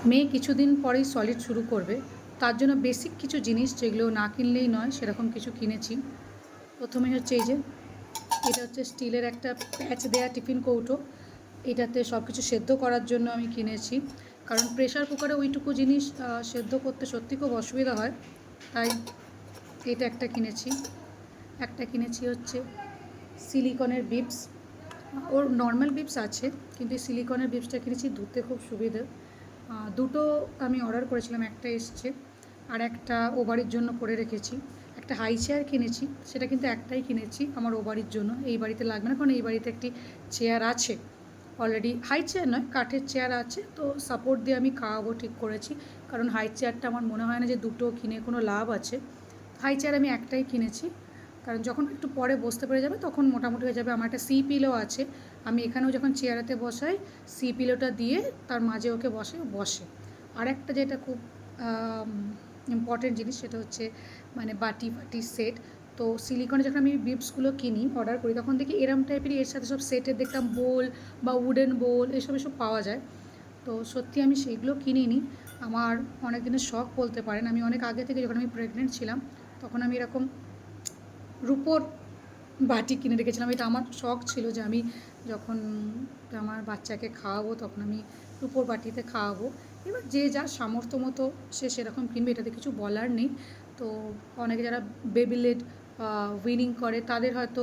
মেয়ে কিছুদিন পরেই সলিড শুরু করবে, তার জন্য বেসিক কিছু জিনিস যেগুলো না কিনলেই নয় সেরকম কিছু কিনেছি। প্রথমে হচ্ছে এই যে এটা হচ্ছে স্টিলের একটা প্যাচ দেয়া টিফিন কৌটো। এটাতে সব কিছু সেদ্ধ করার জন্য আমি কিনেছি, কারণ প্রেশার কুকারে ওইটুকু জিনিস সেদ্ধ করতে সত্যি খুব অসুবিধা হয়, তাই এটা একটা কিনেছি। একটা কিনেছি হচ্ছে সিলিকনের বিপস। ওর নর্মাল বিপস আছে, কিন্তু এই সিলিকনের বিপসটা কিনেছি, ধুতে খুব সুবিধে। দুটো আমি অর্ডার করেছিলাম, একটা এসছে আর একটা ও বাড়ির জন্য করে রেখেছি। একটা হাই চেয়ার কিনেছি, সেটা কিন্তু একটাই কিনেছি আমার ও বাড়ির জন্য, এই বাড়িতে লাগবে না, কারণ এই বাড়িতে একটি চেয়ার আছে অলরেডি। হাই চেয়ার নয়, কাঠের চেয়ার আছে, তো সাপোর্ট দিয়ে আমি খাওয়াবো ঠিক করেছি, কারণ হাই চেয়ারটা আমার মনে হয় না যে দুটো কিনে কোনো লাভ আছে। হাই চেয়ার আমি একটাই কিনেছি, কারণ যখন একটু পরে বসতে পেরে যাবে তখন মোটামুটি হয়ে যাবে। আমার একটা সি পিলো আছে, আমি এখানেও যখন চেয়ারেতে বসাই সি পিলোটা দিয়ে তার মাঝে ওকে বসে। আর একটা যেটা খুব ইম্পর্টেন্ট জিনিস, সেটা হচ্ছে মানে বাটি সেট। তো সিলিকনে যখন আমি বিপসগুলো কিনি অর্ডার করি, তখন দেখি এরম টাইপেরই এর সাথে সব সেটের দেখতাম বোল বা উডেন বোল এসব পাওয়া যায়। তো সত্যি আমি সেইগুলো কিনিনি, আমার অনেক দিনের শখ বলতে পারেন। আমি অনেক আগে থেকে, যখন আমি প্রেগনেন্ট ছিলাম তখন আমি এরকম রুপোর বাটি কিনে রেখেছিলাম। এটা আমার শখ ছিল যে আমি যখন আমার বাচ্চাকে খাওয়াবো তখন আমি রুপোর বাটিতে খাওয়াবো। এবার যে যার সামর্থ্য মতো সে সেরকম কিনবে, এটাতে কিছু বলার নেই। তো অনেকে যারা বেবিলেট উইনিং করে তাদের হয়তো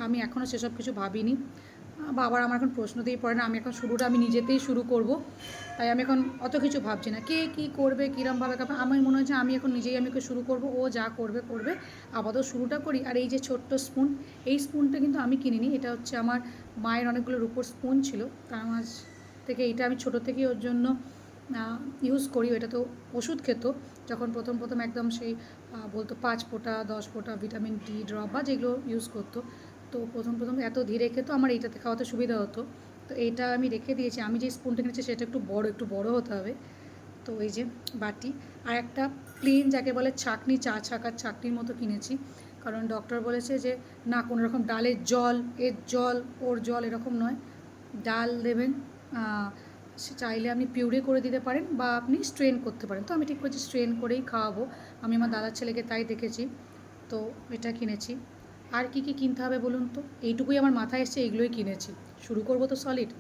আমি এখনও সেসব কিছু ভাবিনি, বা আবার আমার এখন প্রশ্নতেই পড়ে না। আমি এখন শুরুটা আমি নিজেতেই শুরু করব, তাই আমি এখন অত কিছু ভাবছি না কে কী করবে, কীরমভাবে খাবে। আমার মনে হচ্ছে আমি এখন নিজেই আমি ওকে শুরু করব, ও যা করবে করবে, আপাতত শুরুটা করি। আর এই যে ছোট্ট স্পুন, এই স্পুনটা কিন্তু আমি কিনিনি, এটা হচ্ছে আমার মায়ের অনেকগুলো রুপোর স্পুন ছিল, তার মাঝ থেকে এইটা আমি ছোটো থেকেই ওর জন্য ইউজ করি। এটা তো ওষুধ খেত যখন প্রথম একদম সেই বলতো 5 ফোঁটা 10 ফোঁটা ভিটামিন ডি ড্রপ বা যেগুলো ইউজ করতো, তো প্রথম এত ধীরে খেত, আমার এইটাতে খাওয়াতে সুবিধা হতো। তো এইটা আমি রেখে দিয়েছি। আমি যে স্পুনটা কিনেছি সেটা একটু বড় হতে হবে। তো এই যে বাটি, আর একটা প্লেন যাকে বলে ছাঁকনি, চা ছাকার ছাঁকনির মতো কিনেছি, কারণ ডক্টর বলেছে যে না কোনো রকম ডালের জল, এর জল, ওর জল এরকম নয়। ডাল দেবেন, সে চাইলে আপনি পিউরে করে দিতে পারেন বা আপনি স্ট্রেন করতে পারেন। তো আমি ঠিক করেছি স্ট্রেন করেই খাওয়াবো, আমি আমার দাদার ছেলেকে তাই দেখেছি। তো এটা কিনেছি। আর কি কিনতে হবে বলুন তো, এইটুকুই আমার মাথায় এসছে, এইগুলোই কিনেছি। শুরু করবো তো সলিড।